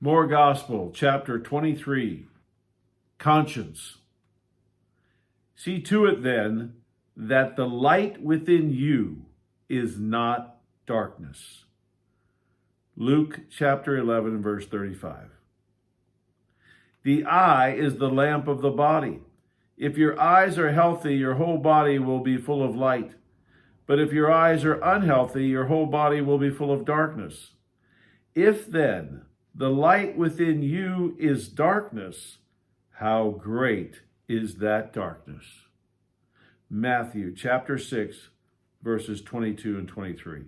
More Gospel, chapter 23, Conscience. See to it then that the light within you is not darkness. Luke chapter 11, verse 35. The eye is the lamp of the body. If your eyes are healthy, your whole body will be full of light. But if your eyes are unhealthy, your whole body will be full of darkness. If then the light within you is darkness, how great is that darkness? Matthew chapter 6, verses 22 and 23.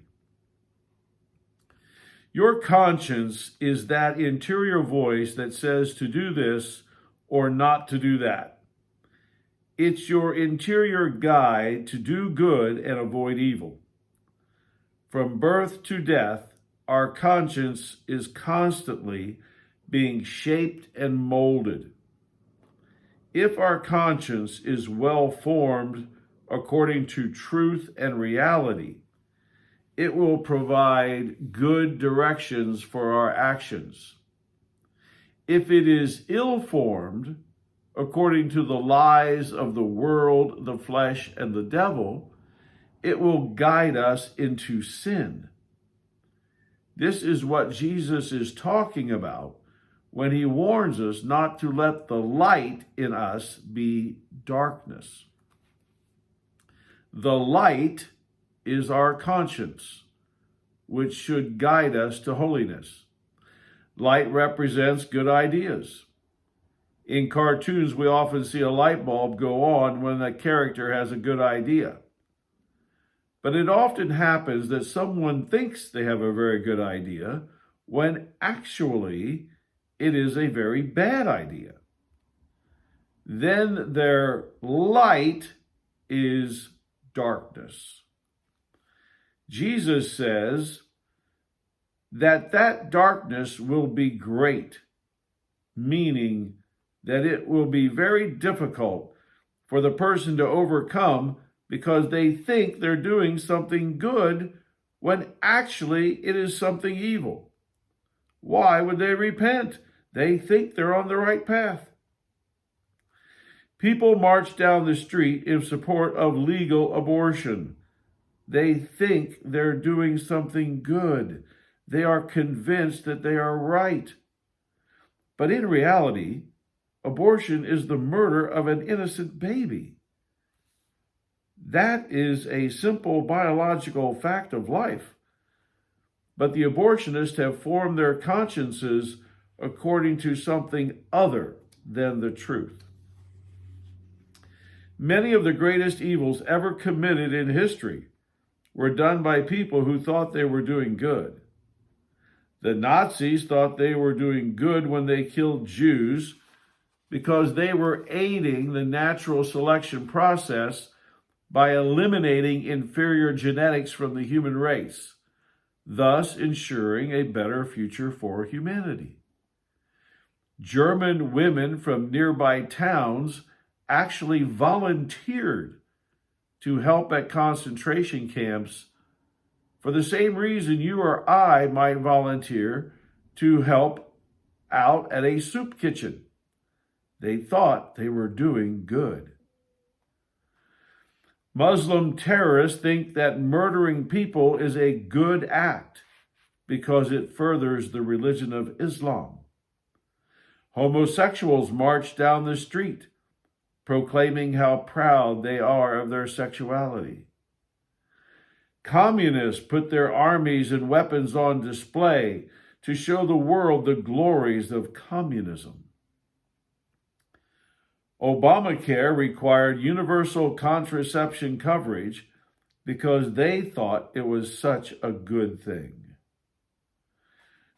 Your conscience is that interior voice that says to do this or not to do that. It's your interior guide to do good and avoid evil. From birth to death, our conscience is constantly being shaped and molded. If our conscience is well formed according to truth and reality, it will provide good directions for our actions. If it is ill-formed, according to the lies of the world, the flesh, and the devil, it will guide us into sin. This is what Jesus is talking about when he warns us not to let the light in us be darkness. The light is our conscience, which should guide us to holiness. Light represents good ideas. In cartoons, we often see a light bulb go on when a character has a good idea. But it often happens that someone thinks they have a very good idea when actually it is a very bad idea. Then their light is darkness. Jesus says that darkness will be great, meaning that it will be very difficult for the person to overcome because they think they're doing something good when actually it is something evil. Why would they repent? They think they're on the right path. People march down the street in support of legal abortion. They think they're doing something good. They are convinced that they are right. But in reality, abortion is the murder of an innocent baby. That is a simple biological fact of life. But the abortionists have formed their consciences according to something other than the truth. Many of the greatest evils ever committed in history were done by people who thought they were doing good. The Nazis thought they were doing good when they killed Jews because they were aiding the natural selection process by eliminating inferior genetics from the human race, thus ensuring a better future for humanity. German women from nearby towns actually volunteered to help at concentration camps for the same reason you or I might volunteer to help out at a soup kitchen. They thought they were doing good. Muslim terrorists think that murdering people is a good act because it furthers the religion of Islam. Homosexuals march down the street proclaiming how proud they are of their sexuality. Communists put their armies and weapons on display to show the world the glories of communism. Obamacare required universal contraception coverage because they thought it was such a good thing.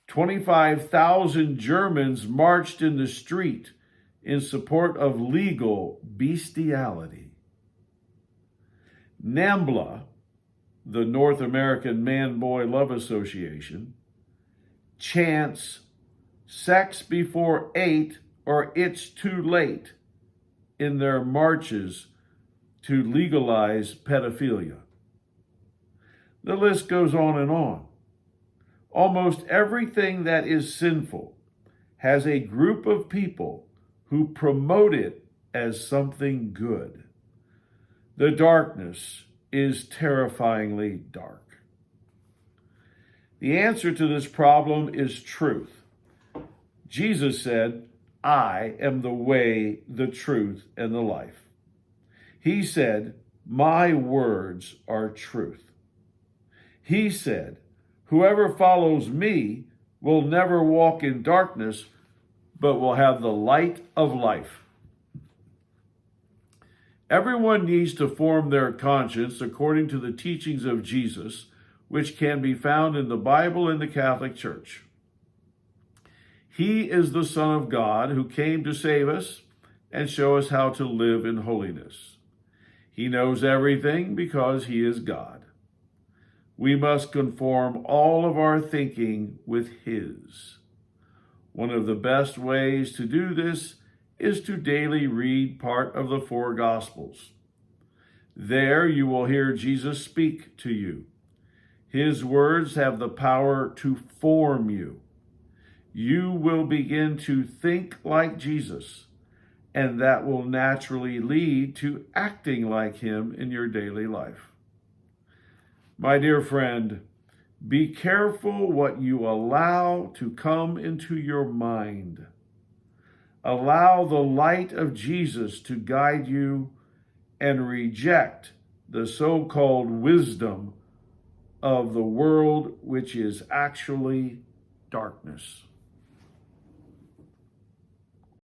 25,000 Germans marched in the street in support of legal bestiality. NAMBLA, the North American Man-Boy Love Association, chants "sex before 8 or it's too late" in their marches to legalize pedophilia. The list goes on and on. Almost everything that is sinful has a group of people who promote it as something good. The darkness is terrifyingly dark. The answer to this problem is truth. Jesus said, "I am the way, the truth, and the life." He said, "My words are truth." He said, "Whoever follows me will never walk in darkness, but will have the light of life." Everyone needs to form their conscience according to the teachings of Jesus, which can be found in the Bible and the Catholic Church. He is the Son of God who came to save us and show us how to live in holiness. He knows everything because he is God. We must conform all of our thinking with his. One of the best ways to do this is to daily read part of the four Gospels. There you will hear Jesus speak to you. His words have the power to form you. You will begin to think like Jesus, and that will naturally lead to acting like him in your daily life. My dear friend, be careful what you allow to come into your mind. Allow the light of Jesus to guide you and reject the so-called wisdom of the world, which is actually darkness.